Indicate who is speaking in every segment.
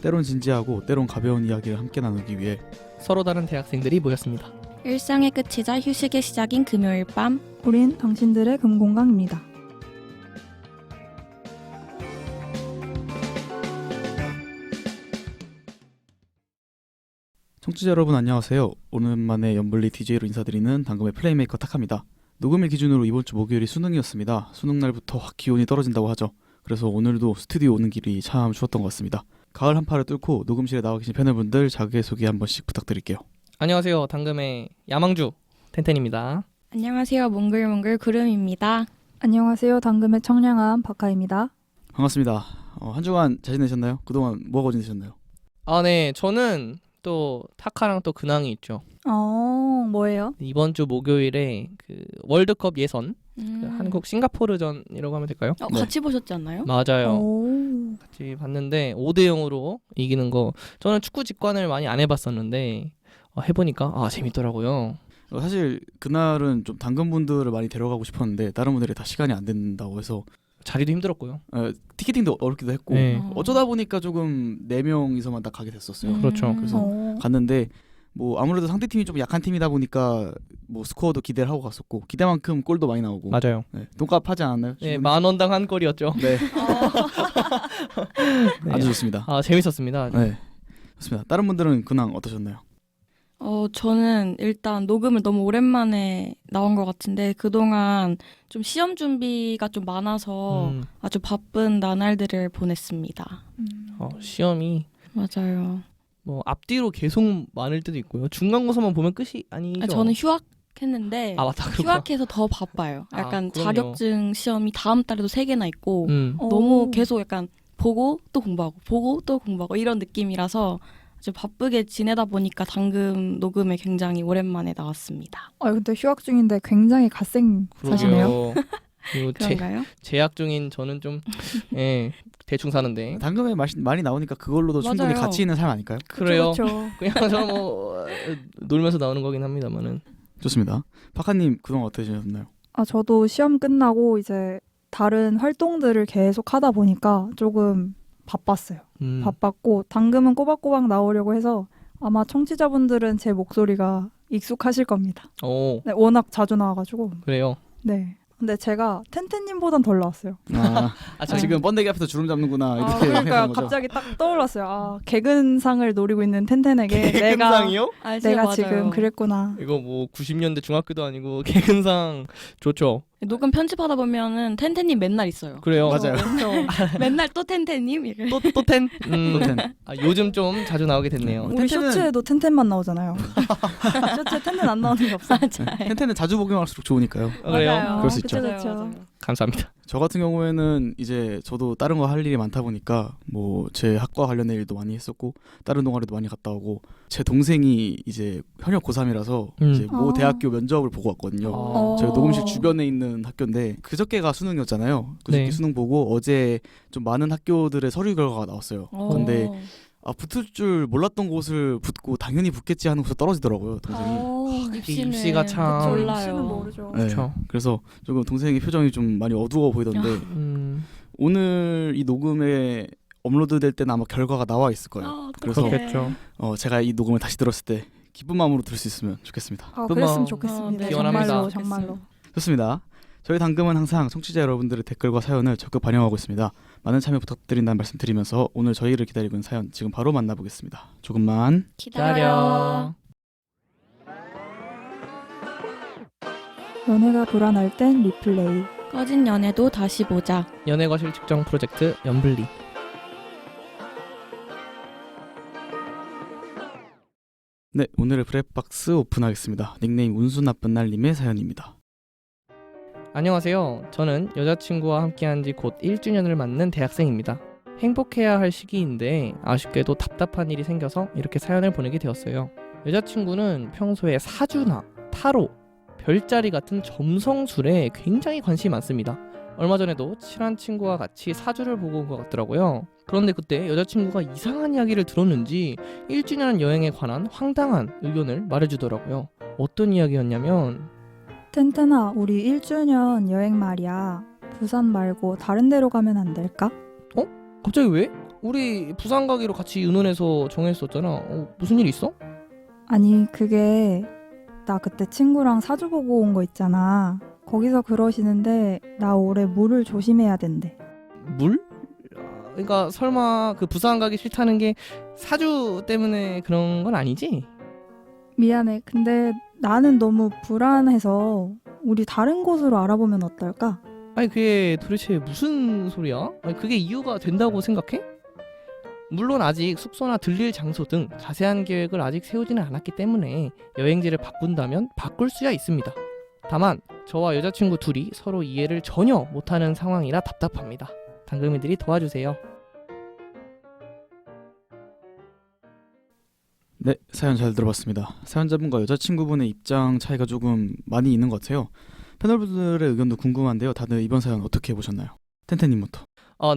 Speaker 1: 때론 진지하고 때론 가벼운 이야기를 함께 나누기 위해
Speaker 2: 서로 다른 대학생들이 모였습니다.
Speaker 3: 일상의 끝이자 휴식의 시작인 금요일 밤,
Speaker 4: 우린 당신들의 금공강입니다.
Speaker 1: 청취자 여러분 안녕하세요. 오랜만에 연블리 DJ로 인사드리는 당금의 플레이메이커 타카입니다. 녹음일 기준으로 이번 주 목요일이 수능이었습니다. 수능날부터 확 기온이 떨어진다고 하죠. 그래서 오늘도 스튜디오 오는 길이 참 추웠던 것 같습니다. 가을 한파를 뚫고 녹음실에 나와 계신 패널분들 자기소개 한 번씩 부탁드릴게요.
Speaker 2: 안녕하세요. 당금의 야망주 텐텐입니다.
Speaker 3: 안녕하세요. 몽글몽글 구름입니다.
Speaker 4: 안녕하세요. 당금의 청량함 박하입니다.
Speaker 1: 반갑습니다. 한 주간 잘 지내셨나요? 그동안 뭐하고 지내셨나요?
Speaker 2: 네. 저는 또 타카랑 또 근황이 있죠.
Speaker 4: 뭐예요?
Speaker 2: 이번 주 목요일에 그 월드컵 예선 그 한국 싱가포르전이라고 하면 될까요?
Speaker 1: 네.
Speaker 3: 같이 보셨지 않나요?
Speaker 2: 맞아요.
Speaker 4: 오.
Speaker 2: 같이 봤는데 5대0으로 이기는 거. 저는 축구 직관을 많이 안 해봤었는데 해보니까 재밌더라고요.
Speaker 1: 사실 그날은 좀 당근분들을 많이 데려가고 싶었는데 다른 분들이 다 시간이 안 된다고 해서
Speaker 2: 자리도 힘들었고요.
Speaker 1: 티켓팅도 어렵기도 했고
Speaker 2: 네.
Speaker 1: 어쩌다 보니까 조금 4명이서만 딱 가게 됐었어요.
Speaker 2: 그렇죠.
Speaker 1: 그래서 갔는데 뭐 아무래도 상대팀이 좀 약한 팀이다 보니까 뭐 스코어도 기대를 하고 갔었고 기대만큼 골도 많이 나오고
Speaker 2: 맞아요.
Speaker 1: 네, 돈값 하지 않았나요?
Speaker 2: 네, 10,000원당 한 골이었죠.
Speaker 1: 네.
Speaker 2: 네.
Speaker 1: 아주 좋습니다.
Speaker 2: 재밌었습니다.
Speaker 1: 네, 좋습니다. 다른 분들은 근황 어떠셨나요?
Speaker 3: 저는 일단 녹음을 너무 오랜만에 나온 것 같은데 그동안 좀 시험 준비가 좀 많아서 아주 바쁜 나날들을 보냈습니다.
Speaker 2: 시험이
Speaker 3: 맞아요.
Speaker 2: 뭐 앞뒤로 계속 많을 때도 있고요. 중간고사만 보면 끝이 아니죠.
Speaker 3: 저는 휴학했는데
Speaker 2: 맞다. 그렇구나.
Speaker 3: 휴학해서 더 바빠요. 약간
Speaker 2: 그럼요.
Speaker 3: 자격증 시험이 다음 달에도 3개나 있고
Speaker 4: 어.
Speaker 3: 너무 계속 약간 보고 또 공부하고 보고 또 공부하고 이런 느낌이라서 아주 바쁘게 지내다 보니까 당금 녹음에 굉장히 오랜만에 나왔습니다.
Speaker 4: 근데 휴학 중인데 굉장히 갓생 사시네요.
Speaker 2: 그리고
Speaker 3: 그런가요?
Speaker 2: 재학 중인 저는 좀 대충 사는데
Speaker 1: 당금에 많이 나오니까 그걸로도 충분히
Speaker 3: 맞아요.
Speaker 1: 가치 있는 삶 아닐까요?
Speaker 2: 그래요.
Speaker 4: 그렇죠.
Speaker 2: 그냥 저는 뭐 놀면서 나오는 거긴 합니다만은.
Speaker 1: 좋습니다. 박하님 그동안 어떠셨나요?
Speaker 4: 저도 시험 끝나고 이제 다른 활동들을 계속 하다 보니까 조금 바빴어요. 바빴고 당금은 꼬박꼬박 나오려고 해서 아마 청취자분들은 제 목소리가 익숙하실 겁니다.
Speaker 2: 오,
Speaker 4: 네, 워낙 자주 나와가지고.
Speaker 2: 그래요.
Speaker 4: 네. 근데 제가 텐텐님보단 덜 나왔어요.
Speaker 2: 저
Speaker 1: 지금 번데기 앞에서 주름 잡는구나 이렇게
Speaker 4: 그러니까
Speaker 1: 생각한 거죠?
Speaker 4: 갑자기 딱 떠올랐어요. 개근상을 노리고 있는 텐텐에게
Speaker 2: 개근상이요?
Speaker 4: 내가
Speaker 3: 맞아요.
Speaker 4: 지금 그랬구나.
Speaker 2: 이거 뭐 90년대 중학교도 아니고 개근상 좋죠.
Speaker 3: 녹음 편집하다 보면은 텐텐님 맨날 있어요.
Speaker 2: 그래요.
Speaker 1: 맞아요.
Speaker 3: 맨날 또 텐텐님 이래.
Speaker 2: 또 텐.
Speaker 1: 텐.
Speaker 2: 요즘 좀 자주 나오게 됐네요.
Speaker 4: 우리 쇼츠에도 텐텐만 나오잖아요. 쇼츠에 텐텐 안 나오는 게 없어.
Speaker 1: 텐텐은 자주 복용할수록 좋으니까요.
Speaker 2: 그래요.
Speaker 1: 그럴 수 있죠.
Speaker 4: 그렇죠.
Speaker 2: 감사합니다.
Speaker 1: 저 같은 경우에는 이제 저도 다른 거 할 일이 많다 보니까 뭐 제 학과 관련된 일도 많이 했었고 다른 동아리도 많이 갔다 오고 제 동생이 이제 현역 고3이라서 이제 모 대학교 면접을 보고 왔거든요. 제가 녹음실 주변에 있는 학교인데 그저께가 수능이었잖아요. 그저께
Speaker 2: 네.
Speaker 1: 수능 보고 어제 좀 많은 학교들의 서류 결과가 나왔어요. 근데 붙을 줄 몰랐던 곳을 붙고 당연히 붙겠지 하는 곳에 떨어지더라고요, 동생이.
Speaker 2: 입시가 참
Speaker 4: 입시는 모르죠.
Speaker 1: 네,
Speaker 2: 그렇죠.
Speaker 1: 그래서 조금 동생의 표정이 좀 많이 어두워 보이던데 오늘 이 녹음에 업로드될 때는 아마 결과가 나와 있을 거예요. 그래서
Speaker 2: 그렇겠죠.
Speaker 1: 제가 이 녹음을 다시 들었을 때 기쁜 마음으로 들을 수 있으면 좋겠습니다.
Speaker 4: 그랬으면 좋겠습니다.
Speaker 3: 네,
Speaker 2: 기원합니다.
Speaker 4: 정말로.
Speaker 1: 좋습니다. 저희 당금은 항상 청취자 여러분들의 댓글과 사연을 적극 반영하고 있습니다. 많은 참여 부탁드린다는 말씀 드리면서 오늘 저희를 기다리고 있는 사연 지금 바로 만나보겠습니다. 조금만
Speaker 2: 기다려.
Speaker 4: 연애가 불안할 땐 리플레이.
Speaker 3: 꺼진 연애도 다시 보자.
Speaker 2: 연애거실 측정 프로젝트 연블리.
Speaker 1: 네, 오늘의 브랩박스 오픈하겠습니다. 닉네임 운수 나쁜 날님의 사연입니다.
Speaker 2: 안녕하세요. 저는 여자친구와 함께한 지 곧 1주년을 맞는 대학생입니다. 행복해야 할 시기인데 아쉽게도 답답한 일이 생겨서 이렇게 사연을 보내게 되었어요. 여자친구는 평소에 사주나 타로, 별자리 같은 점성술에 굉장히 관심이 많습니다. 얼마 전에도 친한 친구와 같이 사주를 보고 온 것 같더라고요. 그런데 그때 여자친구가 이상한 이야기를 들었는지 1주년 여행에 관한 황당한 의견을 말해주더라고요. 어떤 이야기였냐면
Speaker 4: 텐텐아, 우리 1주년 여행 말이야. 부산 말고 다른 데로 가면 안 될까?
Speaker 2: 갑자기 왜? 우리 부산 가기로 같이 의논해서 정했었잖아. 무슨 일 있어?
Speaker 4: 아니 그게 나 그때 친구랑 사주 보고 온 거 있잖아. 거기서 그러시는데 나 올해 물을 조심해야 된대.
Speaker 2: 물? 그러니까 설마 그 부산 가기 싫다는 게 사주 때문에 그런 건 아니지?
Speaker 4: 미안해. 근데 나는 너무 불안해서 우리 다른 곳으로 알아보면 어떨까?
Speaker 2: 아니 그게 도대체 무슨 소리야? 아니 그게 이유가 된다고 생각해? 물론 아직 숙소나 들릴 장소 등 자세한 계획을 아직 세우지는 않았기 때문에 여행지를 바꾼다면 바꿀 수야 있습니다. 다만 저와 여자친구 둘이 서로 이해를 전혀 못하는 상황이라 답답합니다. 당금이들이 도와주세요.
Speaker 1: 네, 사연 잘 들어봤습니다. 사연자분과 여자친구분의 입장 차이가 조금 많이 있는 것 같아요. 패널분들의 의견도 궁금한데요. 다들 이번 사연 어떻게 보셨나요? 텐텐님부터.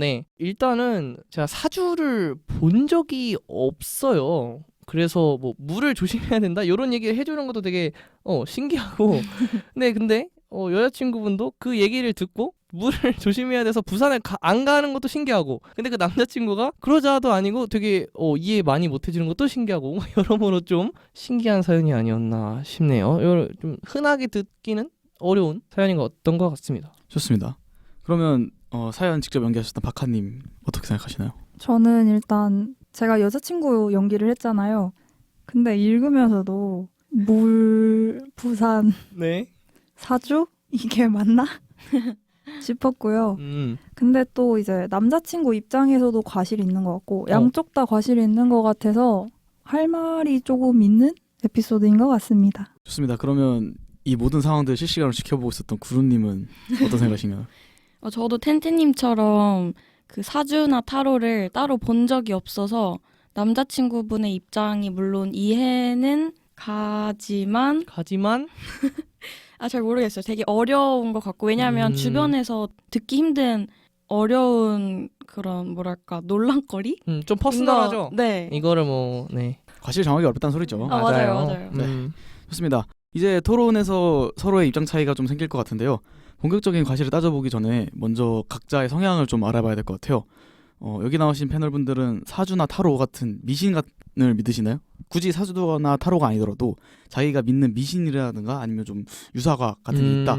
Speaker 2: 네. 일단은 제가 사주를 본 적이 없어요. 그래서 뭐 물을 조심해야 된다 이런 얘기를 해주는 것도 되게 신기하고 네 근데 여자친구분도 그 얘기를 듣고 물을 조심해야 돼서 부산을 안 가는 것도 신기하고 근데 그 남자친구가 그러자도 아니고 되게 이해 많이 못 해주는 것도 신기하고 여러모로 좀 신기한 사연이 아니었나 싶네요. 좀 흔하게 듣기는 어려운 사연인 것 어떤 것 같습니다.
Speaker 1: 좋습니다. 그러면 사연 직접 연기하셨던 박하님 어떻게 생각하시나요?
Speaker 4: 저는 일단 제가 여자친구 연기를 했잖아요. 근데 읽으면서도 물, 부산,
Speaker 2: 네.
Speaker 4: 사주? 이게 맞나? 싶었고요. 근데 또 이제 남자친구 입장에서도 과실이 있는 것 같고 양쪽 다 과실이 있는 것 같아서 할 말이 조금 있는 에피소드인 것 같습니다.
Speaker 1: 좋습니다. 그러면 이 모든 상황들 실시간으로 지켜보고 있었던 구루님은 어떤 생각이신가요?
Speaker 3: 저도 텐텐님처럼 그 사주나 타로를 따로 본 적이 없어서 남자친구분의 입장이 물론 이해는 가지만 잘 모르겠어요. 되게 어려운 것 같고 왜냐하면 주변에서 듣기 힘든 어려운 그런 뭐랄까 논란거리?
Speaker 2: 좀 퍼스널하죠?
Speaker 3: 네.
Speaker 2: 이거를 뭐 네.
Speaker 1: 과실 정하기 어렵다는 소리죠.
Speaker 3: 맞아요.
Speaker 1: 네. 좋습니다. 이제 토론에서 서로의 입장 차이가 좀 생길 것 같은데요. 본격적인 과실을 따져보기 전에 먼저 각자의 성향을 좀 알아봐야 될 것 같아요. 여기 나오신 패널분들은 사주나 타로 같은 미신을 믿으시나요? 굳이 사주나 타로가 아니더라도 자기가 믿는 미신이라든가 아니면 좀 유사과학 같은 게 있다.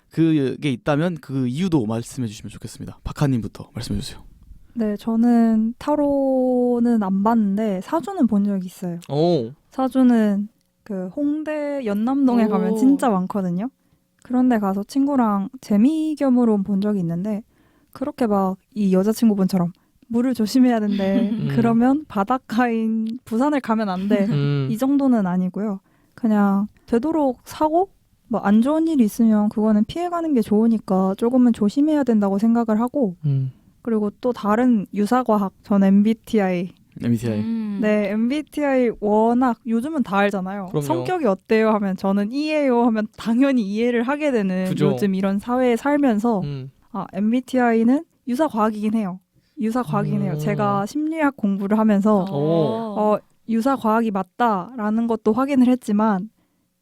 Speaker 1: 그게 있다면 그 이유도 말씀해 주시면 좋겠습니다. 박하님부터 말씀해 주세요.
Speaker 4: 네, 저는 타로는 안 봤는데 사주는 본 적이 있어요. 사주는 그 홍대 연남동에 가면 진짜 많거든요. 그런데 가서 친구랑 재미 겸으로 본 적이 있는데 그렇게 막 이 여자친구분처럼 물을 조심해야 된대. 그러면 바닷가인 부산을 가면 안 돼. 이 정도는 아니고요. 그냥 되도록 사고 뭐 안 좋은 일이 있으면 그거는 피해가는 게 좋으니까 조금은 조심해야 된다고 생각을 하고 그리고 또 다른 유사과학 전 MBTI 네, MBTI 워낙 요즘은 다 알잖아요.
Speaker 2: 그럼요.
Speaker 4: 성격이 어때요 하면 저는 E예요 하면 당연히 이해를 하게 되는
Speaker 2: 그죠.
Speaker 4: 요즘 이런 사회에 살면서 MBTI는 유사과학이긴 해요. 제가 심리학 공부를 하면서 유사과학이 맞다라는 것도 확인을 했지만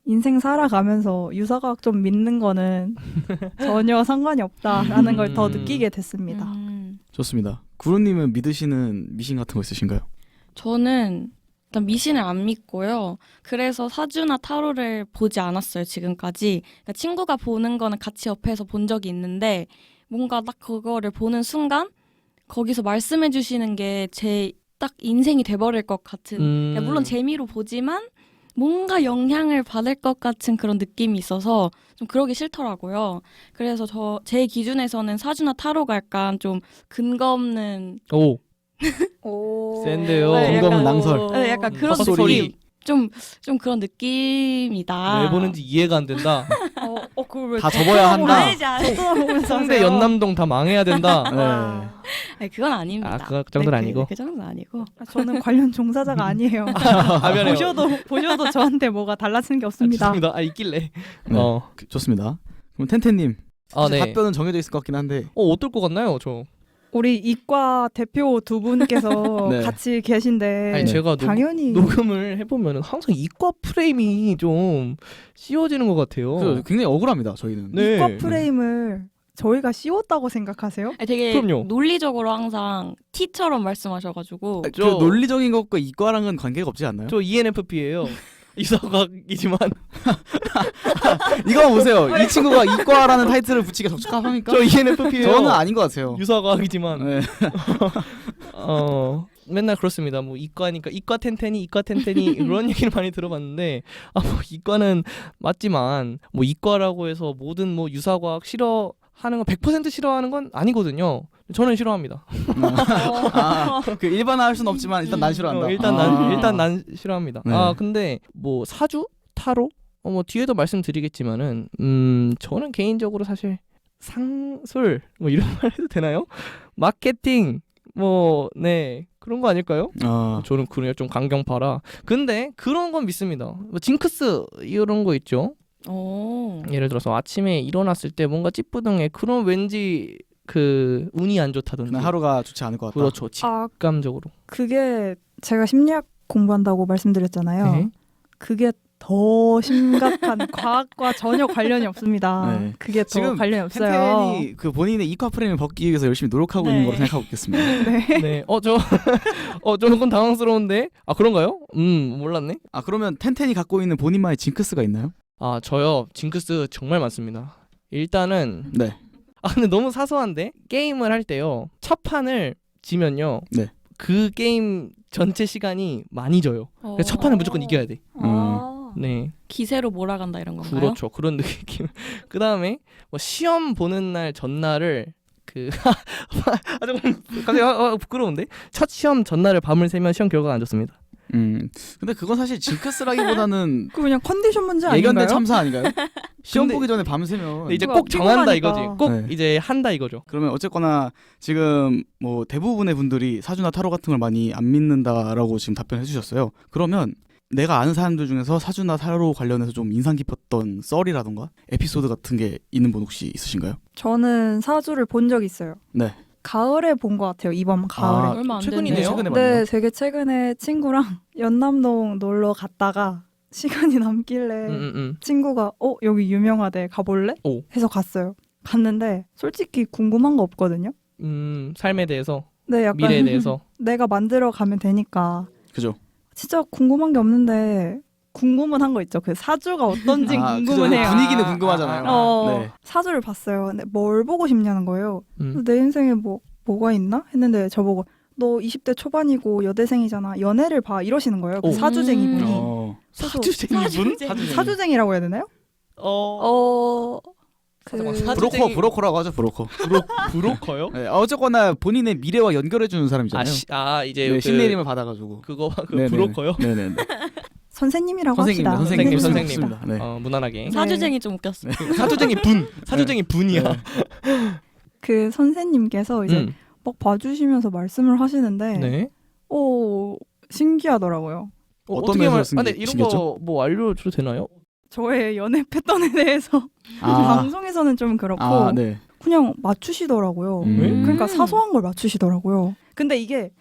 Speaker 4: 인생 살아가면서 유사과학 좀 믿는 거는 전혀 상관이 없다라는 걸 더 느끼게 됐습니다.
Speaker 1: 좋습니다. 구루님은 믿으시는 미신 같은 거 있으신가요?
Speaker 3: 저는 일단 미신을 안 믿고요. 그래서 사주나 타로를 보지 않았어요, 지금까지. 그러니까 친구가 보는 거는 같이 옆에서 본 적이 있는데 뭔가 딱 그거를 보는 순간 거기서 말씀해 주시는 게 제 딱 인생이 돼버릴 것 같은 그러니까 물론 재미로 보지만 뭔가 영향을 받을 것 같은 그런 느낌이 있어서 좀 그러기 싫더라고요. 그래서 제 기준에서는 사주나 타로가 약간 좀 근거 없는
Speaker 2: 센데요.
Speaker 3: 네,
Speaker 1: 근거 없는
Speaker 3: 약간-
Speaker 1: 낭설.
Speaker 3: 네, 약간 그런
Speaker 2: 헛소리.
Speaker 3: 느낌. 좀 그런 느낌이다.
Speaker 2: 왜 보는지 이해가 안 된다.
Speaker 4: 그걸 왜
Speaker 1: 다 접어야 한다.
Speaker 3: 아니지.
Speaker 2: 홍대 연남동 다 망해야 된다.
Speaker 1: 네.
Speaker 3: 아니, 그건 아닙니다.
Speaker 2: 그 정도는 아니고.
Speaker 3: 그 정도는 아니고.
Speaker 4: 저는 관련 종사자가 아니에요.
Speaker 2: 미안해요.
Speaker 4: 보셔도 저한테 뭐가 달라지는 게 없습니다.
Speaker 2: 죄송합니다. 있길래.
Speaker 1: 네. 좋습니다. 그럼 텐텐님
Speaker 2: 네.
Speaker 1: 답변은 정해져 있을 것 같긴 한데
Speaker 2: 어떨 것 같나요, 저?
Speaker 4: 우리 이과 대표 두 분께서
Speaker 1: 네.
Speaker 4: 같이 계신데
Speaker 2: 아니 제가
Speaker 4: 당연히
Speaker 2: 녹음을 해보면 항상 이과 프레임이 좀 씌워지는 것 같아요.
Speaker 1: 굉장히 억울합니다. 저희는.
Speaker 2: 네.
Speaker 4: 이과 프레임을 저희가 씌웠다고 생각하세요?
Speaker 3: 아니, 되게
Speaker 2: 그럼요.
Speaker 3: 논리적으로 항상 T처럼 말씀하셔가지고
Speaker 1: 그 논리적인 것과 이과랑은 관계가 없지 않나요?
Speaker 2: 저 ENFP예요. 이사과학이지만
Speaker 1: 이거 보세요. 이 친구가 이과라는 타이틀을 붙이기가 적합합니까?
Speaker 2: 저 ENFP예요.
Speaker 1: 저는 아닌 것 같아요.
Speaker 2: 유사과학이지만
Speaker 1: 네.
Speaker 2: 맨날 그렇습니다. 뭐 이과니까 이과 텐텐이 이런 얘기를 많이 들어봤는데 뭐 이과는 맞지만 뭐 이과라고 해서 모든 뭐 유사과학 싫어하는 건 100% 싫어하는 건 아니거든요. 저는 싫어합니다.
Speaker 1: 그 일반화할 수는 없지만 일단 난 싫어한다.
Speaker 2: 일단 난 싫어합니다.
Speaker 1: 네.
Speaker 2: 근데 뭐 사주 타로 뭐 뒤에도 말씀드리겠지만은 저는 개인적으로 사실 상술 뭐 이런 말 해도 되나요? 마케팅 뭐 네 그런 거 아닐까요? 저는 그냥 좀 강경파라. 근데 그런 건 믿습니다. 뭐 징크스 이런 거 있죠. 예를 들어서 아침에 일어났을 때 뭔가 찌뿌둥해 그런 왠지 그 운이 안 좋다든지
Speaker 1: 그날 하루가 좋지 않을 것 같다.
Speaker 2: 그렇죠.
Speaker 4: 아,
Speaker 2: 직감적으로.
Speaker 4: 그게 제가 심리학 공부한다고 말씀드렸잖아요.
Speaker 2: 네.
Speaker 4: 그게 더 심각한 과학과 전혀 관련이 없습니다.
Speaker 1: 네.
Speaker 4: 그게 더
Speaker 1: 지금
Speaker 4: 관련이 없어요.
Speaker 1: 텐텐이 그 본인의 이과 프레임을 벗기 위해서 열심히 노력하고
Speaker 3: 네.
Speaker 1: 있는 거로 생각하고 있겠습니다.
Speaker 2: 네. 저는 건 당황스러운데. 그런가요? 몰랐네.
Speaker 1: 그러면 텐텐이 갖고 있는 본인만의 징크스가 있나요?
Speaker 2: 저요. 징크스 정말 많습니다. 일단은
Speaker 1: 네.
Speaker 2: 근데 너무 사소한데 게임을 할 때요. 첫 판을 지면요.
Speaker 1: 네.
Speaker 2: 그 게임 전체 시간이 많이 져요. 그래서 첫 판은 무조건 이겨야 돼. 네.
Speaker 3: 기세로 몰아간다 이런 건가요?
Speaker 2: 그렇죠. 그런 느낌. 그다음에 뭐 시험 보는 날 전날을 조금 갑자기 부끄러운데 첫 시험 전날을 밤을 새면 시험 결과가 안 좋습니다.
Speaker 1: 근데 그건 사실 징크스라기보다는
Speaker 4: 그 그냥 컨디션 문제
Speaker 1: 예견된
Speaker 4: 아닌가요?
Speaker 1: 참사 아닌가요? 시험
Speaker 2: 근데-
Speaker 1: 보기 전에 밤새면
Speaker 2: 근데 이제
Speaker 4: 누가
Speaker 2: 꼭 정한다
Speaker 4: 피곤하니까.
Speaker 2: 이거지. 꼭
Speaker 1: 네.
Speaker 2: 이제 한다 이거죠.
Speaker 1: 그러면 어쨌거나 지금 뭐 대부분의 분들이 사주나 타로 같은 걸 많이 안 믿는다라고 지금 답변해 주셨어요. 그러면 내가 아는 사람들 중에서 사주나 타로 관련해서 좀 인상 깊었던 썰이라던가 에피소드 같은 게 있는 분 혹시 있으신가요?
Speaker 4: 저는 사주를 본 적 있어요.
Speaker 1: 네.
Speaker 4: 가을에 본 것 같아요. 이번 가을에.
Speaker 3: 얼마 안
Speaker 2: 최근이네요.
Speaker 3: 됐네요.
Speaker 1: 최근에
Speaker 4: 네,
Speaker 1: 봤네요.
Speaker 4: 되게 최근에 친구랑 연남동 놀러 갔다가 시간이 남길래 친구가 여기 유명하대 가볼래?
Speaker 2: 오.
Speaker 4: 해서 갔어요. 갔는데 솔직히 궁금한 거 없거든요.
Speaker 2: 삶에 대해서
Speaker 4: 네, 약간
Speaker 2: 미래에 대해서
Speaker 4: 내가 만들어 가면 되니까
Speaker 1: 그죠?
Speaker 4: 진짜 궁금한 게 없는데 궁금은 한 거 있죠. 그 사주가 어떤지 궁금은
Speaker 1: 그죠.
Speaker 4: 해요.
Speaker 1: 분위기는 궁금하잖아요. 네.
Speaker 4: 사주를 봤어요. 근데 뭘 보고 싶냐는 거예요.
Speaker 2: 음.
Speaker 4: 내 인생에 뭐가 있나? 했는데 저보고 너 20대 초반이고 여대생이잖아. 연애를 봐 이러시는 거예요. 그
Speaker 2: 오.
Speaker 4: 사주쟁이 분이.
Speaker 1: 그래서
Speaker 2: 사주쟁이 분?
Speaker 3: 사주쟁이.
Speaker 4: 사주쟁이라고 해야 되나요?
Speaker 2: 잠깐만,
Speaker 1: 브로커라고 하죠. 브로커.
Speaker 2: 브로커요?
Speaker 1: 네, 어쨌거나 본인의 미래와 연결해 주는 사람이잖아요.
Speaker 2: 이제
Speaker 1: 네, 신내림을 받아가지고.
Speaker 2: 그거
Speaker 1: 네네네.
Speaker 2: 브로커요?
Speaker 1: 네네.
Speaker 4: 선생님이라고
Speaker 1: 선생님입니다.
Speaker 4: 합시다.
Speaker 2: 선생님,
Speaker 1: 선생님.
Speaker 2: 선생님.
Speaker 1: 좋습니다. 네.
Speaker 2: 무난하게.
Speaker 3: 사주쟁이 좀 웃겼어요.
Speaker 2: 사주쟁이 분이야.
Speaker 1: 네.
Speaker 4: 그 선생님께서 이제 막 봐주시면서 말씀을 하시는데
Speaker 2: 네.
Speaker 4: 신기하더라고요.
Speaker 1: 어떤 면에서
Speaker 2: 근데 이런 거 뭐 알려줘도 되나요?
Speaker 4: 저의 연애 패턴에 대해서 방송에서는 좀 그렇고
Speaker 1: 네.
Speaker 4: 그냥 맞추시더라고요. 그러니까 사소한 걸 맞추시더라고요. 근데 이게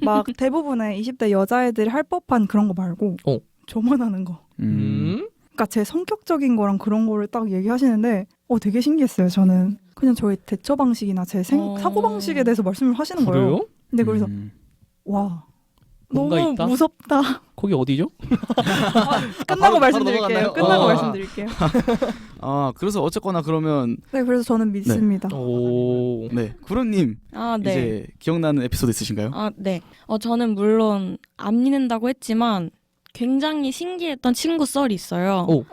Speaker 4: 막 대부분의 20대 여자애들이 할 법한 그런 거 말고 저만 하는 거. 그러니까 제 성격적인 거랑 그런 거를 딱 얘기하시는데 되게 신기했어요. 저는 그냥 저의 대처 방식이나 제 사고 방식에 대해서 말씀을 하시는 거예요.
Speaker 2: 그래요?
Speaker 4: 근데 그래서 와
Speaker 2: 뭔가
Speaker 4: 너무
Speaker 2: 있다?
Speaker 4: 무섭다.
Speaker 2: 거기 어디죠?
Speaker 4: 끝나고
Speaker 1: 바로
Speaker 4: 말씀드릴게요.
Speaker 1: 넘어갔나요?
Speaker 4: 끝나고 말씀드릴게요.
Speaker 1: 그래서 어쨌거나 그러면
Speaker 4: 네, 그래서 저는 믿습니다.
Speaker 2: 오.
Speaker 1: 네 구름님
Speaker 3: 네.
Speaker 1: 이제 기억나는 에피소드 있으신가요?
Speaker 3: 네. 저는 물론 안 믿는다고 했지만 굉장히 신기했던 친구 썰이 있어요.
Speaker 2: 오.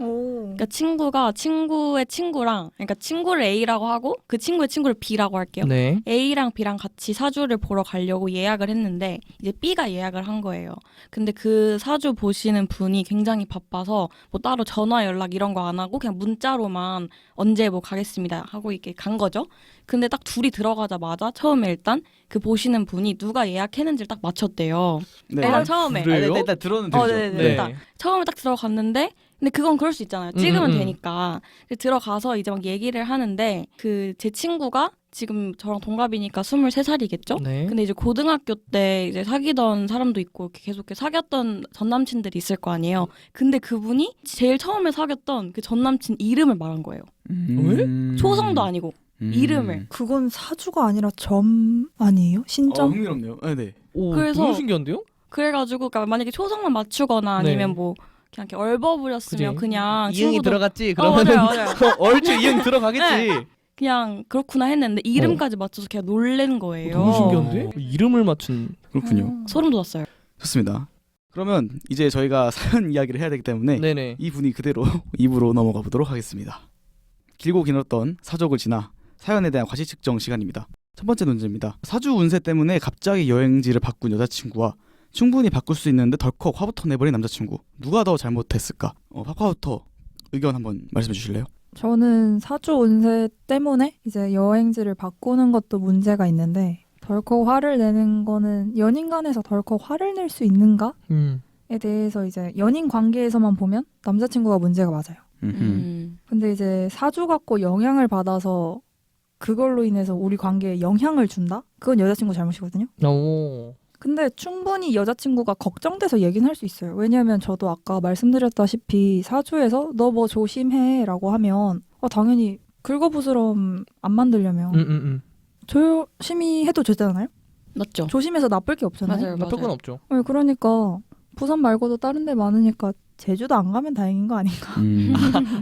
Speaker 3: 그러니까 친구가 친구의 친구랑, 그러니까 친구를 A라고 하고 그 친구의 친구를 B라고 할게요.
Speaker 2: 네.
Speaker 3: A랑 B랑 같이 사주를 보러 가려고 예약을 했는데 이제 B가 예약을 한 거예요. 근데 그 사주 보시는 분이 굉장히 바빠서 뭐 따로 전화 연락 이런 거 안 하고 그냥 문자로만 언제 뭐 가겠습니다 하고 이렇게 간 거죠. 근데 딱 둘이 들어가자마자 처음에 일단 그 보시는 분이 누가 예약했는지를 딱 맞췄대요.
Speaker 1: 네.
Speaker 3: 일단 처음에.
Speaker 2: 그래요?
Speaker 1: 일단 들어는 되죠.
Speaker 3: 네네. 일단 처음에 딱 들어갔는데 근데 그건 그럴 수 있잖아요. 찍으면 되니까. 들어가서 이제 막 얘기를 하는데 그 제 친구가 지금 저랑 동갑이니까 23살이겠죠?
Speaker 2: 네.
Speaker 3: 근데 이제 고등학교 때 이제 사귀던 사람도 있고 이렇게 계속 이렇게 사귀었던 전 남친들이 있을 거 아니에요. 근데 그분이 제일 처음에 사귀었던 그 전 남친 이름을 말한 거예요. 초성도 아니고. 이름을.
Speaker 4: 그건 사주가 아니라 점 아니에요? 신점?
Speaker 1: 흥미롭네요. 네.
Speaker 2: 오,
Speaker 3: 그래서-
Speaker 2: 너무 신기한데요?
Speaker 3: 그래가지고 그러니까 만약에 초성만 맞추거나
Speaker 2: 네.
Speaker 3: 아니면 뭐 그냥 이렇게 얼버무렸으면
Speaker 2: 그지?
Speaker 3: 그냥
Speaker 2: 이응이
Speaker 3: 친구도
Speaker 2: 들어갔지? 그러면
Speaker 3: 맞아요, 맞아요.
Speaker 2: 얼추 이응 들어가겠지.
Speaker 3: 네. 그냥 그렇구나 했는데 이름까지 맞춰서 그냥 놀란 거예요.
Speaker 2: 너무 신기한데? 이름을 맞춘.
Speaker 1: 그렇군요.
Speaker 3: 소름 돋았어요.
Speaker 1: 좋습니다. 그러면 이제 저희가 사연 이야기를 해야 되기 때문에
Speaker 2: 네네.
Speaker 1: 이 분위 그대로 입으로 넘어가 보도록 하겠습니다. 길고 길었던 사족을 지나 사연에 대한 과시 측정 시간입니다. 첫 번째 문제입니다. 사주 운세 때문에 갑자기 여행지를 바꾼 여자친구와 충분히 바꿀 수 있는데 덜컥 화부터 내버린 남자친구. 누가 더 잘못했을까? 파파부터 의견 한번 말씀해 주실래요?
Speaker 4: 저는 사주 운세 때문에 이제 여행지를 바꾸는 것도 문제가 있는데 덜컥 화를 내는 거는 연인 간에서 덜컥 화를 낼 수 있는가에 대해서 이제 연인 관계에서만 보면 남자친구가 문제가 맞아요. 근데 이제 사주 갖고 영향을 받아서 그걸로 인해서 우리 관계에 영향을 준다? 그건 여자친구 잘못이거든요.
Speaker 2: 오.
Speaker 4: 근데 충분히 여자친구가 걱정돼서 얘기는 할 수 있어요. 왜냐하면 저도 아까 말씀드렸다시피 사주에서 너 뭐 조심해 라고 하면 당연히 긁어부스럼 안 만들려면 조심히 해도 되잖아요.
Speaker 3: 맞죠?
Speaker 4: 조심해서 나쁠 게 없잖아요.
Speaker 3: 맞아요,
Speaker 2: 나쁠 건
Speaker 3: 맞아요.
Speaker 2: 없죠.
Speaker 4: 그러니까 부산 말고도 다른 데 많으니까 제주도 안 가면 다행인 거 아닌가.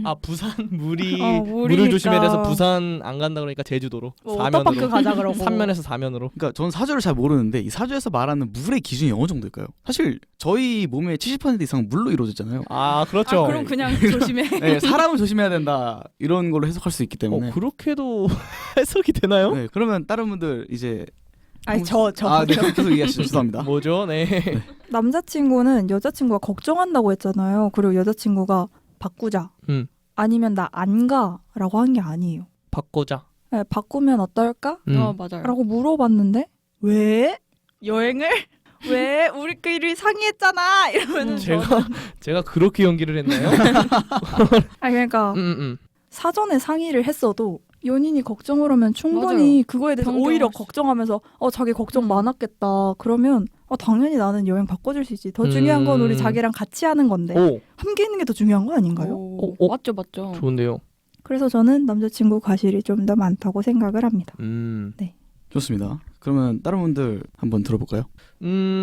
Speaker 2: 아 부산 물이
Speaker 4: 물이니까.
Speaker 2: 물을 조심해야 돼서 부산 안 간다 그러니까 제주도로
Speaker 4: 워터파크
Speaker 2: 사면으로
Speaker 4: 가자 그러고.
Speaker 2: 3면에서 4면으로.
Speaker 1: 그러니까 저는 사주를 잘 모르는데 이 사주에서 말하는 물의 기준이 어느 정도일까요? 사실 저희 몸의 70% 이상은 물로 이루어졌잖아요.
Speaker 2: 아 그렇죠.
Speaker 4: 그럼 그냥 조심해.
Speaker 1: 네, 사람은 조심해야 된다 이런 걸로 해석할 수 있기 때문에.
Speaker 2: 그렇게도 해석이 되나요?
Speaker 1: 네, 그러면 다른 분들 이제
Speaker 4: 아니
Speaker 1: 네, 계속 얘기하시죠. 죄송합니다.
Speaker 2: 뭐죠? 네.
Speaker 4: 남자친구는 여자친구가 걱정한다고 했잖아요. 그리고 여자친구가 바꾸자. 아니면 나 안 가라고 한 게 아니에요.
Speaker 2: 바꾸자.
Speaker 4: 네, 바꾸면 어떨까?
Speaker 3: 맞아요.
Speaker 4: 라고 물어봤는데 왜? 여행을? 왜? 우리끼리 상의했잖아. 이러면은
Speaker 2: 제가 그렇게 연기를 했나요?
Speaker 4: 그러니까 사전에 상의를 했어도 연인이 걱정을 하면 충분히 그거에 대해서
Speaker 3: 변경할
Speaker 4: 오히려
Speaker 3: 수
Speaker 4: 걱정하면서 자기 걱정 많았겠다. 그러면 당연히 나는 여행 바꿔줄 수 있지. 더 중요한 건 우리 자기랑 같이 하는 건데
Speaker 2: 오,
Speaker 4: 함께 있는 게 더 중요한 거 아닌가요?
Speaker 3: 맞죠, 맞죠.
Speaker 2: 좋은데요.
Speaker 4: 그래서 저는 남자친구 과실이 좀 더 많다고 생각을 합니다.
Speaker 1: 좋습니다. 그러면 다른 분들 한번 들어볼까요?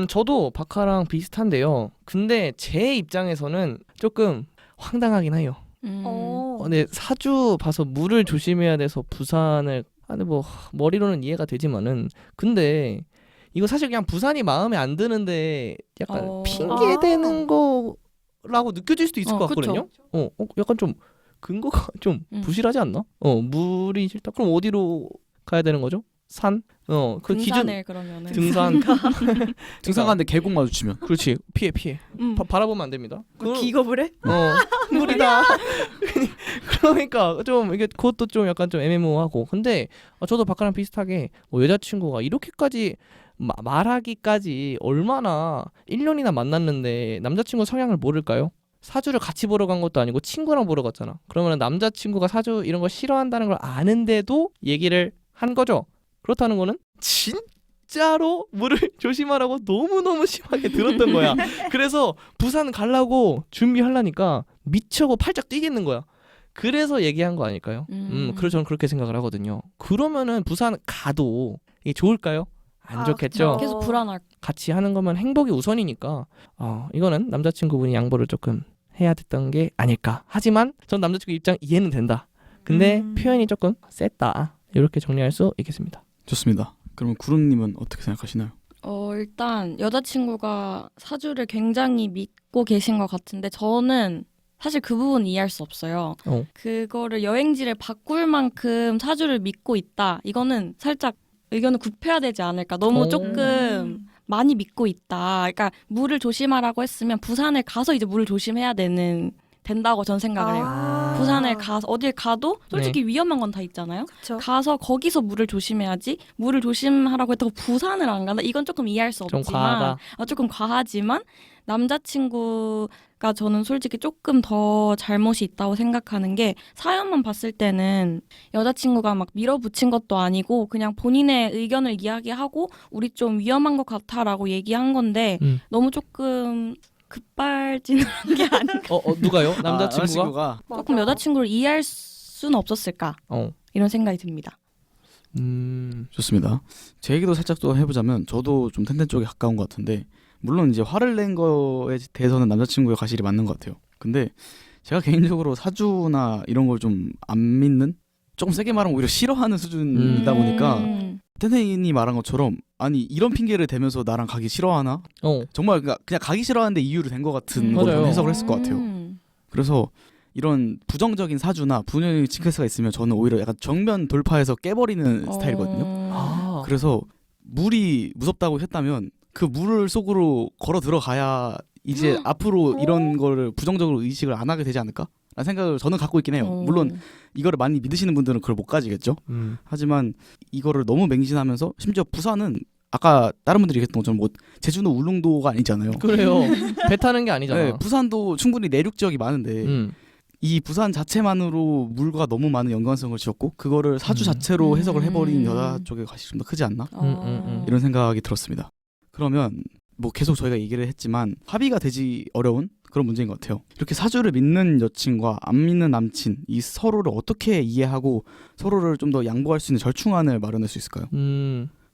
Speaker 2: 저도 박하랑 비슷한데요. 근데 제 입장에서는 조금 황당하긴 해요. 근데 사주 봐서 물을 조심해야 돼서 부산을 근데 뭐 머리로는 이해가 되지만은 근데 이거 사실 그냥 부산이 마음에 안 드는데 약간 핑계 대는 거라고 느껴질 수도 있을 것 같거든요. 약간 좀 근거가 좀 부실하지 않나? 물이 싫다. 그럼 어디로 가야 되는 거죠? 산? 그 기준
Speaker 3: 등산을 그러면은
Speaker 2: 등산.
Speaker 1: 등산 가는데 계곡 마주치면
Speaker 2: 그렇지. 피해. 바라보면 안 됩니다.
Speaker 4: 기겁을 해?
Speaker 2: 물이다. 그러니까 좀 이게 그것도 좀 약간 좀 애매모호하고. 근데 저도 박하랑 비슷하게 여자친구가 이렇게까지 말하기까지 얼마나 1년이나 만났는데 남자친구 성향을 모를까요? 사주를 같이 보러 간 것도 아니고 친구랑 보러 갔잖아. 그러면 남자친구가 사주 이런 거 싫어한다는 걸 아는데도 얘기를 한 거죠. 그렇다는 거는 진짜로 물을 조심하라고 너무너무 심하게 들었던 거야. 그래서 부산 가려고 준비하려니까 미쳐고 팔짝 뛰겠는 거야. 그래서 얘기한 거 아닐까요? 그래서 저는 그렇게 생각을 하거든요. 그러면은 부산 가도 이게 좋을까요? 안 좋겠죠.
Speaker 3: 계속 불안할.
Speaker 2: 같이 하는 거면 행복이 우선이니까 이거는 남자친구분이 양보를 조금 해야 됐던 게 아닐까. 하지만 전 남자친구 입장 이해는 된다. 근데 표현이 조금 셌다. 이렇게 정리할 수 있겠습니다.
Speaker 1: 좋습니다. 그러면 구름님은 어떻게 생각하시나요?
Speaker 3: 일단 여자친구가 사주를 굉장히 믿고 계신 것 같은데 저는 사실 그 부분 이해할 수 없어요. 그거를 여행지를 바꿀 만큼 사주를 믿고 있다. 이거는 살짝 의견을 굽혀야 되지 않을까. 너무 조금 많이 믿고 있다. 그러니까 물을 조심하라고 했으면 부산을 가서 이제 물을 조심해야 된다고 전 생각을 해요. 부산에 가서 어딜 가도 솔직히 위험한 건 다 있잖아요.
Speaker 4: 그쵸.
Speaker 3: 가서 거기서 물을 조심해야지. 물을 조심하라고 했다고 부산을 안 간다. 이건 조금 이해할 수
Speaker 2: 좀
Speaker 3: 없지만
Speaker 2: 과하다.
Speaker 3: 조금 과하지만 남자친구가 저는 솔직히 조금 더 잘못이 있다고 생각하는 게 사연만 봤을 때는 여자친구가 막 밀어붙인 것도 아니고 그냥 본인의 의견을 이야기하고 우리 좀 위험한 것 같아라고 얘기한 건데 너무 조금 급발진한 게 아닌가.
Speaker 2: 누가요? 남자친구가?
Speaker 3: 조금 여자친구를 이해할 수는 없었을까 이런 생각이 듭니다.
Speaker 1: 좋습니다. 제 얘기도 살짝 또 해보자면 저도 좀 텐텐 쪽에 가까운 것 같은데 물론 이제 화를 낸 거에 대해서는 남자친구의 과실이 맞는 것 같아요. 근데 제가 개인적으로 사주나 이런 걸 좀 안 믿는 조금 세게 말하면 오히려 싫어하는 수준이다 보니까 텐텐이 말한 것처럼 아니 이런 핑계를 대면서 나랑 가기 싫어하나? 정말 그냥 가기 싫어하는데 이유를 댄 것 같은 걸로
Speaker 2: 맞아요.
Speaker 1: 해석을 했을 것 같아요. 그래서 이런 부정적인 사주나 부정적인 징크스가 있으면 저는 오히려 약간 정면 돌파해서 깨버리는 스타일이거든요. 그래서 물이 무섭다고 했다면 그 물 속으로 걸어 들어가야 이제 앞으로 이런 거를 부정적으로 의식을 안 하게 되지 않을까? 라는 생각을 저는 갖고 있긴 해요. 물론 이거를 많이 믿으시는 분들은 그걸 못 가지겠죠. 하지만 이거를 너무 맹신하면서 심지어 부산은 아까 다른 분들이 얘기했던 것처럼 뭐 제주도 울릉도가 아니잖아요.
Speaker 2: 그래요. 배 타는 게 아니잖아.
Speaker 1: 네, 부산도 충분히 내륙 지역이 많은데 이 부산 자체만으로 물과 너무 많은 연관성을 지었고 그거를 사주 자체로 해석을 해버린 여자 쪽의 과실이 좀 더 크지 않나? 이런 생각이 들었습니다. 그러면 뭐 계속 저희가 얘기를 했지만 합의가 되지 어려운 그런 문제인 것 같아요. 이렇게 사주를 믿는 여친과 안 믿는 남친 이 서로를 어떻게 이해하고 서로를 좀 더 양보할 수 있는 절충안을 마련할 수 있을까요?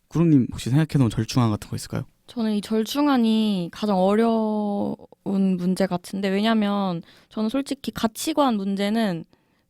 Speaker 1: 구름님 혹시 생각해놓은 절충안 같은 거 있을까요?
Speaker 3: 저는 이 절충안이 가장 어려운 문제 같은데 왜냐면 저는 솔직히 가치관 문제는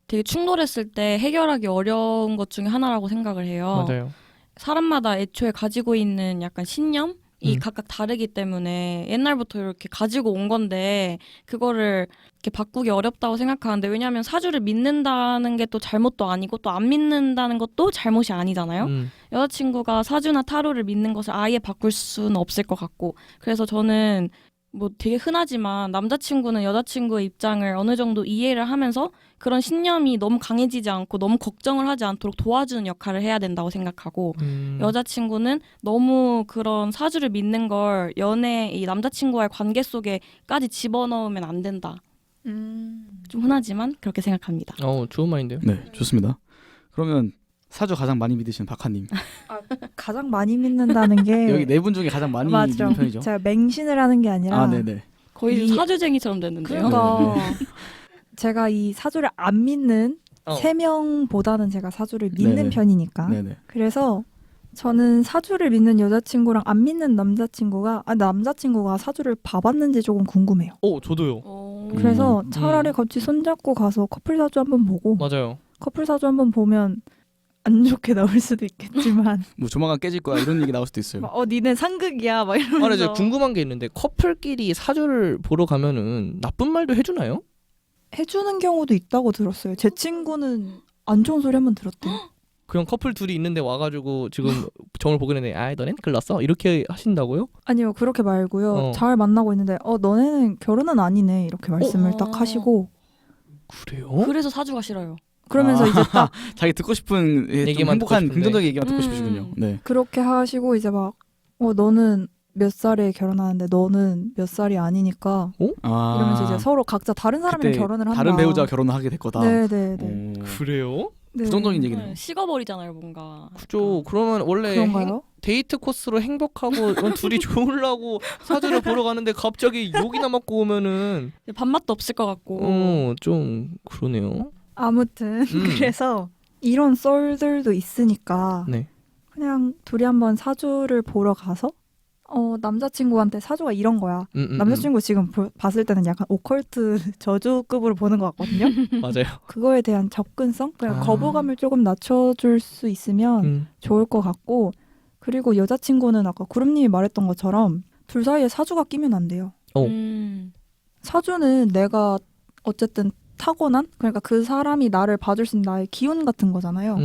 Speaker 3: 되게 충돌했을 때 해결하기 어려운 것 중에 하나라고 생각을 해요.
Speaker 2: 맞아요.
Speaker 3: 사람마다 애초에 가지고 있는 약간 신념이 각각 다르기 때문에 옛날부터 이렇게 가지고 온 건데 그거를 이렇게 바꾸기 어렵다고 생각하는데 왜냐하면 사주를 믿는다는 게 또 잘못도 아니고 또 안 믿는다는 것도 잘못이 아니잖아요. 여자친구가 사주나 타로를 믿는 것을 아예 바꿀 수는 없을 것 같고 그래서 저는 뭐 되게 흔하지만 남자친구는 여자친구의 입장을 어느 정도 이해를 하면서 그런 신념이 너무 강해지지 않고 너무 걱정을 하지 않도록 도와주는 역할을 해야 된다고 생각하고 여자친구는 너무 그런 사주를 믿는 걸 연애 이 남자친구와의 관계 속에까지 집어넣으면 안 된다. 좀 흔하지만 그렇게 생각합니다.
Speaker 2: 좋은 말인데요.
Speaker 1: 네, 좋습니다. 그러면 사주 가장 많이 믿으시는 박하님.
Speaker 4: 가장 많이 믿는다는 게
Speaker 1: 여기 네 분 중에 가장 많이
Speaker 4: 맞죠.
Speaker 1: 믿는 편이죠.
Speaker 4: 제가 맹신을 하는 게 아니라
Speaker 1: 네네.
Speaker 3: 거의
Speaker 4: 이-
Speaker 3: 사주쟁이처럼 됐는데요.
Speaker 4: 그러니까 제가 이 사주를 안 믿는 세 명보다는 제가 사주를 믿는
Speaker 1: 네네.
Speaker 4: 편이니까.
Speaker 1: 네네.
Speaker 4: 그래서 저는 사주를 믿는 여자친구랑 안 믿는 남자친구가 사주를 봐봤는지 조금 궁금해요.
Speaker 2: 저도요.
Speaker 4: 그래서 차라리 같이 손잡고 가서 커플 사주 한번 보고
Speaker 2: 맞아요.
Speaker 4: 커플 사주 한번 보면 안 좋게 나올 수도 있겠지만
Speaker 1: 뭐 조만간 깨질 거야 이런 얘기 나올 수도 있어요.
Speaker 4: 막, 니네 상극이야 막 이러면서.
Speaker 2: 아니, 제가 궁금한 게 있는데 커플끼리 사주를 보러 가면은 나쁜 말도 해주나요?
Speaker 4: 해주는 경우도 있다고 들었어요. 제 친구는 안 좋은 소리 한번 들었대요.
Speaker 2: 그냥 커플 둘이 있는데 와가지고 지금 점을 보고 있는데 너넨 글렀어? 이렇게 하신다고요?
Speaker 4: 아니요 그렇게 말고요.
Speaker 2: 어.
Speaker 4: 잘 만나고 있는데 너네는 결혼은 아니네 이렇게 말씀을 딱 하시고
Speaker 2: 그래요?
Speaker 3: 그래서 사주가 싫어요.
Speaker 4: 그러면서 이제 딱
Speaker 1: 자기 듣고 싶은 좀
Speaker 2: 얘기만 듣고
Speaker 1: 행복한
Speaker 2: 싶은데.
Speaker 1: 긍정적인 얘기만 듣고 싶으시군요. 네.
Speaker 4: 그렇게 하시고 이제 막 너는 몇 살에 결혼하는데 너는 몇 살이 아니니까 이러면서 이제 서로 각자 다른 사람이랑
Speaker 1: 그때
Speaker 4: 결혼을 한다.
Speaker 1: 다른 배우자와 결혼을 하게 될 거다.
Speaker 4: 네네네.
Speaker 2: 그래요?
Speaker 4: 네.
Speaker 1: 부정적인 얘기네요.
Speaker 3: 식어버리잖아요 뭔가.
Speaker 2: 그죠. 그러면 원래
Speaker 4: 그런가요?
Speaker 2: 데이트 코스로 행복하고 둘이 좋으려고 사주를 보러 가는데 갑자기 욕이나 먹고 오면은
Speaker 3: 밥맛도 없을 것 같고.
Speaker 2: 좀 그러네요.
Speaker 4: 아무튼 그래서 이런 썰들도 있으니까
Speaker 2: 네.
Speaker 4: 그냥 둘이 한번 사주를 보러 가서 남자친구한테 사주가 이런 거야. 남자친구 지금 봤을 때는 약간 오컬트 저주급으로 보는 것 같거든요.
Speaker 2: 맞아요.
Speaker 4: 그거에 대한 접근성, 그냥 거부감을 조금 낮춰줄 수 있으면 좋을 것 같고 그리고 여자친구는 아까 구름님이 말했던 것처럼 둘 사이에 사주가 끼면 안 돼요. 사주는 내가 어쨌든 타고난 그러니까 그 사람이 나를 봐줄 수 있는 나의 기운 같은 거잖아요.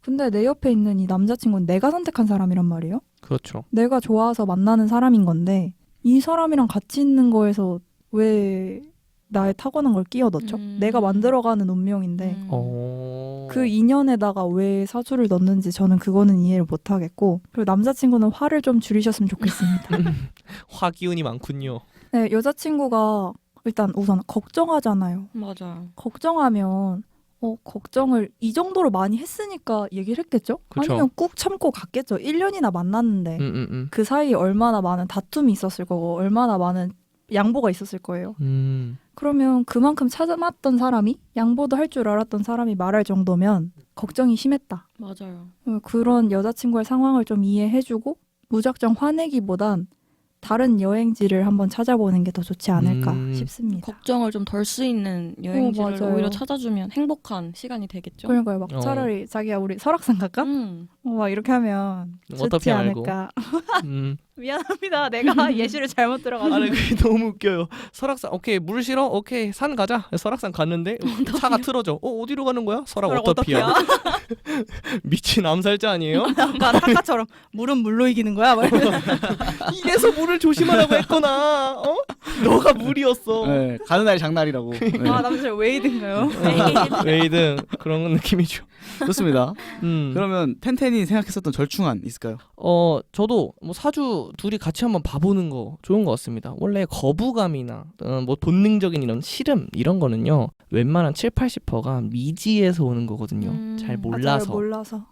Speaker 4: 근데 내 옆에 있는 이 남자친구는 내가 선택한 사람이란 말이에요.
Speaker 2: 그렇죠.
Speaker 4: 내가 좋아서 만나는 사람인 건데 이 사람이랑 같이 있는 거에서 왜 나의 타고난 걸 끼워 넣죠? 내가 만들어가는 운명인데 그 인연에다가 왜 사주를 넣는지 저는 그거는 이해를 못하겠고 그리고 남자친구는 화를 좀 줄이셨으면 좋겠습니다.
Speaker 2: 화 기운이 많군요.
Speaker 4: 네, 여자친구가 일단 우선 걱정하잖아요.
Speaker 3: 맞아.
Speaker 4: 걱정하면 걱정을 이 정도로 많이 했으니까 얘기를 했겠죠?
Speaker 2: 그쵸.
Speaker 4: 아니면 꾹 참고 갔겠죠. 1년이나 만났는데 그 사이에 얼마나 많은 다툼이 있었을 거고 얼마나 많은 양보가 있었을 거예요. 그러면 그만큼 참았던 사람이 양보도 할 줄 알았던 사람이 말할 정도면 걱정이 심했다.
Speaker 3: 맞아요.
Speaker 4: 그런 여자친구의 상황을 좀 이해해주고 무작정 화내기보단 다른 여행지를 한번 찾아보는 게 더 좋지 않을까 싶습니다.
Speaker 3: 걱정을 좀 덜 수 있는 여행지를
Speaker 4: 맞아요.
Speaker 3: 오히려 찾아주면 행복한 시간이 되겠죠.
Speaker 4: 그러니까요. 막
Speaker 2: 어.
Speaker 4: 차라리 자기야 우리 설악산 갈까? 막 이렇게 하면 좋지
Speaker 2: 어차피 알고.
Speaker 4: 않을까.
Speaker 2: 음.
Speaker 4: 미안합니다. 내가 예시를 잘못 들어가지고.
Speaker 2: 아니 그게 너무 웃겨요. 설악산 오케이 물 싫어? 오케이 산 가자. 설악산 갔는데 차가 틀어져. 어디로 가는 거야? 설악 어터피야. 미친 암살자 아니에요?
Speaker 4: 뭔가 타카처럼 물은 물로 이기는 거야? 막 이러면서.
Speaker 2: 이래서 물을 조심하라고 했구나. 너가 물이었어.
Speaker 1: 네, 가는 날이 장날이라고. 네.
Speaker 4: 아 남자 웨이드인가요?
Speaker 2: 웨이든 그런 느낌이죠.
Speaker 1: 좋습니다.
Speaker 2: 음.
Speaker 1: 그러면 텐텐이 생각했었던 절충안 있을까요?
Speaker 2: 저도 뭐 사주 둘이 같이 한번 봐보는 거 좋은 것 같습니다. 원래 거부감이나 뭐 본능적인 이런 싫음 이런 거는요. 웬만한 7~80%가 미지에서 오는 거거든요. 잘 몰라서.
Speaker 4: 맞아요, 몰라서.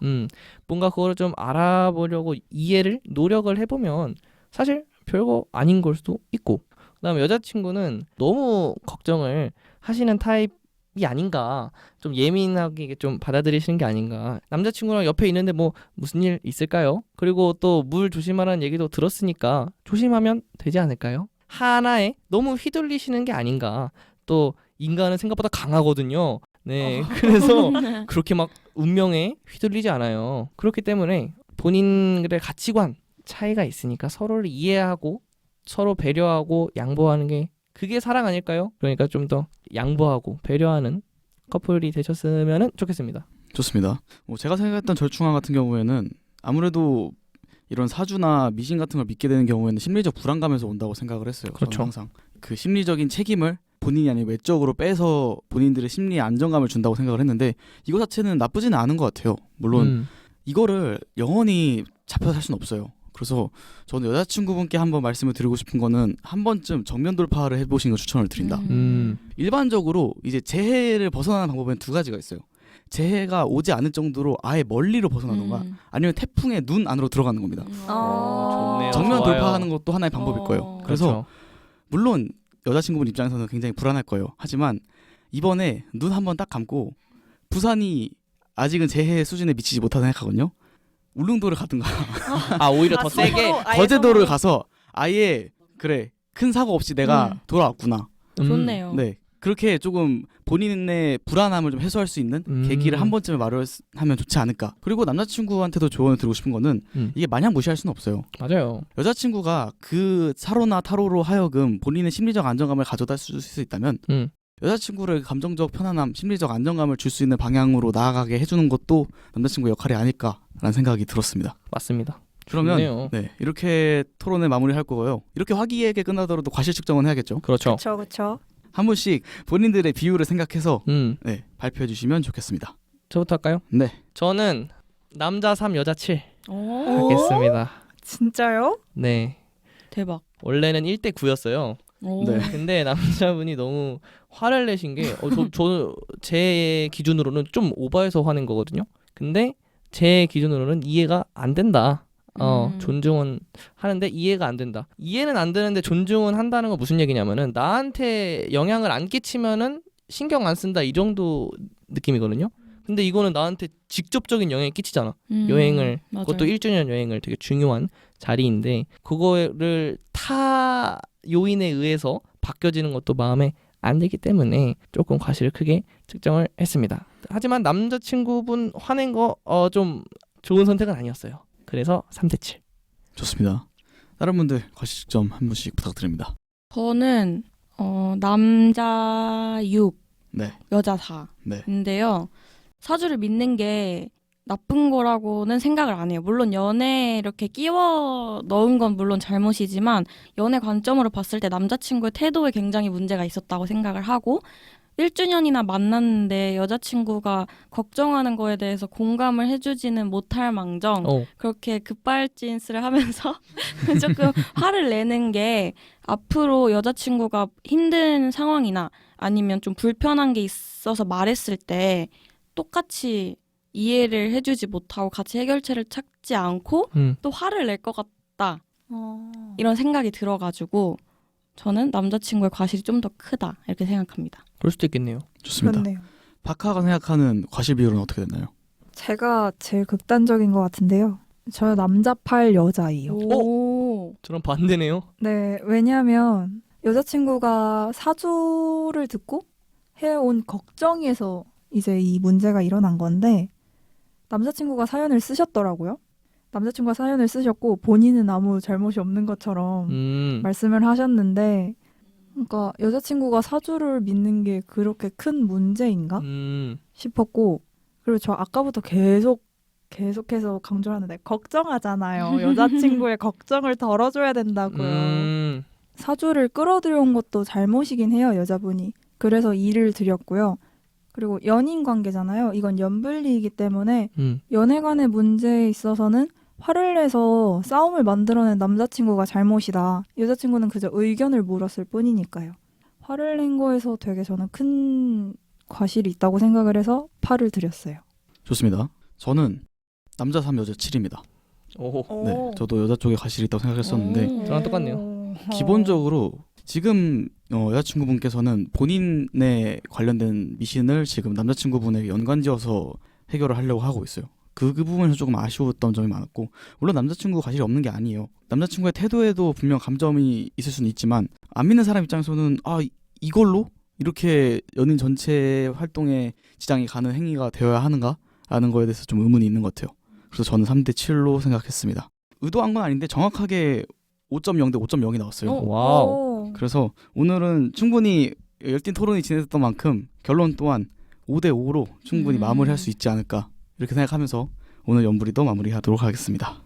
Speaker 2: 뭔가 그거를 좀 알아보려고 이해를 노력을 해보면 사실 별거 아닌 걸 수도 있고 그다음에 여자친구는 너무 걱정을 하시는 타입이 아닌가 좀 예민하게 좀 받아들이시는 게 아닌가 남자친구랑 옆에 있는데 뭐 무슨 일 있을까요? 그리고 또 물 조심하라는 얘기도 들었으니까 조심하면 되지 않을까요? 하나에 너무 휘둘리시는 게 아닌가 또 인간은 생각보다 강하거든요. 네, 그래서 그렇게 막 운명에 휘둘리지 않아요. 그렇기 때문에 본인들의 가치관 차이가 있으니까 서로를 이해하고 서로 배려하고 양보하는 게 그게 사랑 아닐까요? 그러니까 좀 더 양보하고 배려하는 커플이 되셨으면 좋겠습니다.
Speaker 1: 좋습니다. 제가 생각했던 절충안 같은 경우에는 아무래도 이런 사주나 미신 같은 걸 믿게 되는 경우에는 심리적 불안감에서 온다고 생각을 했어요.
Speaker 2: 그렇죠.
Speaker 1: 저는 항상 그 심리적인 책임을 본인이 아닌 외적으로 빼서 본인들의 심리에 안정감을 준다고 생각을 했는데 이거 자체는 나쁘지는 않은 것 같아요. 물론 이거를 영원히 잡혀서 살 수는 없어요. 그래서 저는 여자친구분께 한번 말씀을 드리고 싶은 거는 한 번쯤 정면 돌파를 해보시는 걸 추천을 드린다. 일반적으로 이제 재해를 벗어나는 방법에는 두 가지가 있어요. 재해가 오지 않을 정도로 아예 멀리로 벗어나던가 아니면 태풍의 눈 안으로 들어가는 겁니다.
Speaker 2: 좋네요.
Speaker 1: 정면
Speaker 2: 좋아요.
Speaker 1: 돌파하는 것도 하나의 방법일 거예요. 그래서
Speaker 2: 그렇죠.
Speaker 1: 물론 여자친구분 입장에서는 굉장히 불안할 거예요. 하지만 이번에 눈 한번 딱 감고 부산이 아직은 재해 수준에 미치지 못하다 생각하거든요. 울릉도를 가든가
Speaker 2: 오히려 더 세게
Speaker 1: 거제도를 가서 아예 그래 큰 사고 없이 내가 돌아왔구나.
Speaker 3: 좋네요.
Speaker 1: 네, 그렇게 조금 본인의 불안함을 좀 해소할 수 있는 계기를 한 번쯤에 마련하면 좋지 않을까. 그리고 남자친구한테도 조언을 드리고 싶은 거는 이게 마냥 무시할 수는 없어요.
Speaker 2: 맞아요.
Speaker 1: 여자친구가 그 사로나 타로로 하여금 본인의 심리적 안정감을 가져다 줄 수 있다면 여자친구를 감정적 편안함, 심리적 안정감을 줄 수 있는 방향으로 나아가게 해주는 것도 남자친구의 역할이 아닐까라는 생각이 들었습니다.
Speaker 2: 맞습니다.
Speaker 1: 그러면
Speaker 2: 좋네요.
Speaker 1: 네, 이렇게 토론을 마무리할 거고요. 이렇게 화기애애하게 끝나더라도 과실 측정은 해야겠죠.
Speaker 2: 그렇죠.
Speaker 4: 그렇죠.
Speaker 1: 한 분씩 본인들의 비율을 생각해서
Speaker 2: 네.
Speaker 1: 발표해 주시면 좋겠습니다.
Speaker 2: 저부터 할까요?
Speaker 1: 네.
Speaker 2: 저는 남자 3 여자 7
Speaker 3: 오,
Speaker 2: 하겠습니다.
Speaker 4: 진짜요?
Speaker 2: 네.
Speaker 3: 대박.
Speaker 2: 원래는 1대 9였어요.
Speaker 1: 네.
Speaker 2: 근데 남자분이 너무 화를 내신 게 제 기준으로는 좀 오버해서 화낸 거거든요. 근데 제 기준으로는 이해가 안 된다. 존중은 하는데 이해가 안 된다. 이해는 안 되는데 존중은 한다는 건 무슨 얘기냐면은 나한테 영향을 안 끼치면은 신경 안 쓴다 이 정도 느낌이거든요. 근데 이거는 나한테 직접적인 영향이 끼치잖아. 여행을
Speaker 3: 맞아요.
Speaker 2: 그것도 1주년 여행을 되게 중요한 자리인데 그거를 타 요인에 의해서 바뀌어지는 것도 마음에 안 들기 때문에 조금 과실을 크게 측정을 했습니다. 하지만 남자친구분 화낸 거 좀 좋은 선택은 아니었어요. 그래서 3대 7.
Speaker 1: 좋습니다. 다른 분들 과실 측정 한 분씩 부탁드립니다.
Speaker 3: 저는 남자 6,
Speaker 1: 네.
Speaker 3: 여자 4.
Speaker 1: 네.
Speaker 3: 인데요. 사주를 믿는 게 나쁜 거라고는 생각을 안 해요. 물론 연애에 이렇게 끼워 넣은 건 물론 잘못이지만 연애 관점으로 봤을 때 남자친구의 태도에 굉장히 문제가 있었다고 생각을 하고 1주년이나 만났는데 여자친구가 걱정하는 거에 대해서 공감을 해주지는 못할 망정 그렇게 급발진스를 하면서 조금 화를 내는 게 앞으로 여자친구가 힘든 상황이나 아니면 좀 불편한 게 있어서 말했을 때 똑같이 이해를 해주지 못하고 같이 해결책을 찾지 않고 또 화를 낼 것 같다 이런 생각이 들어가지고 저는 남자친구의 과실이 좀 더 크다 이렇게 생각합니다.
Speaker 2: 그럴 수도 있겠네요.
Speaker 1: 좋습니다.
Speaker 4: 그렇네요.
Speaker 1: 박하가 생각하는 과실 비율은 어떻게 됐나요?
Speaker 4: 제가 제일 극단적인 것 같은데요. 저 남자팔 여자예요.
Speaker 3: 오.
Speaker 2: 저랑 반대네요.
Speaker 4: 네, 왜냐하면 여자친구가 사주를 듣고 해온 걱정에서 이제 이 문제가 일어난 건데 남자친구가 사연을 쓰셨더라고요. 남자친구가 사연을 쓰셨고 본인은 아무 잘못이 없는 것처럼 말씀을 하셨는데 그러니까 여자친구가 사주를 믿는 게 그렇게 큰 문제인가 싶었고 그리고 저 아까부터 계속해서 강조를 하는데 걱정하잖아요. 여자친구의 걱정을 덜어줘야 된다고요. 사주를 끌어들여온 것도 잘못이긴 해요. 여자분이. 그래서 일을 드렸고요. 그리고 연인 관계잖아요. 이건 연분리이기 때문에 연애 간의 문제에 있어서는 화를 내서 싸움을 만들어낸 남자친구가 잘못이다. 여자친구는 그저 의견을 물었을 뿐이니까요. 화를 낸 거에서 되게 저는 큰 과실이 있다고 생각을 해서 팔을 드렸어요.
Speaker 1: 좋습니다. 저는 남자 3 여자 7입니다.
Speaker 2: 오.
Speaker 1: 네, 저도 여자 쪽에 과실이 있다고 생각했었는데
Speaker 2: 저랑 똑같네요.
Speaker 1: 기본적으로 지금 여자친구분께서는 본인에 관련된 미신을 지금 남자친구분에게 연관지어서 해결을 하려고 하고 있어요. 그 부분에서 조금 아쉬웠던 점이 많았고 물론 남자친구 과실이 없는 게 아니에요. 남자친구의 태도에도 분명 감점이 있을 수는 있지만 안 믿는 사람 입장에서는 이걸로 이렇게 연인 전체 활동에 지장이 가는 행위가 되어야 하는가? 라는 거에 대해서 좀 의문이 있는 것 같아요. 그래서 저는 3대 7로 생각했습니다. 의도한 건 아닌데 정확하게 5.0 대 5.0이 나왔어요.
Speaker 2: 와우.
Speaker 1: 그래서 오늘은 충분히 열띤 토론이 진행됐던 만큼 결론 또한 5대 5로 충분히 마무리할 수 있지 않을까 이렇게 생각하면서 오늘 연불이도 마무리하도록 하겠습니다.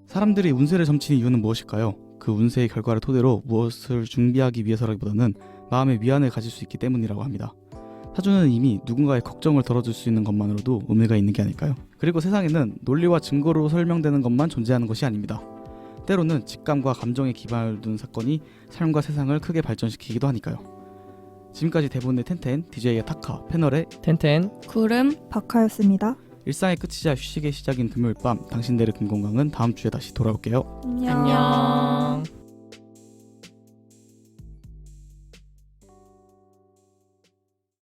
Speaker 1: 사람들이 운세를 점치는 이유는 무엇일까요? 그 운세의 결과를 토대로 무엇을 준비하기 위해서라기보다는 마음의 위안을 가질 수 있기 때문이라고 합니다. 사주는 이미 누군가의 걱정을 덜어줄 수 있는 것만으로도 의미가 있는 게 아닐까요? 그리고 세상에는 논리와 증거로 설명되는 것만 존재하는 것이 아닙니다. 때로는 직감과 감정에 기반을 둔 사건이 삶과 세상을 크게 발전시키기도 하니까요. 지금까지 대본의 텐텐, DJ의 타카, 패널의
Speaker 2: 텐텐.
Speaker 3: 구름.
Speaker 4: 박하였습니다.
Speaker 1: 일상의 끝이자 휴식의 시작인 금요일 밤 당신들의 금공강은 다음 주에 다시 돌아올게요.
Speaker 2: 안녕.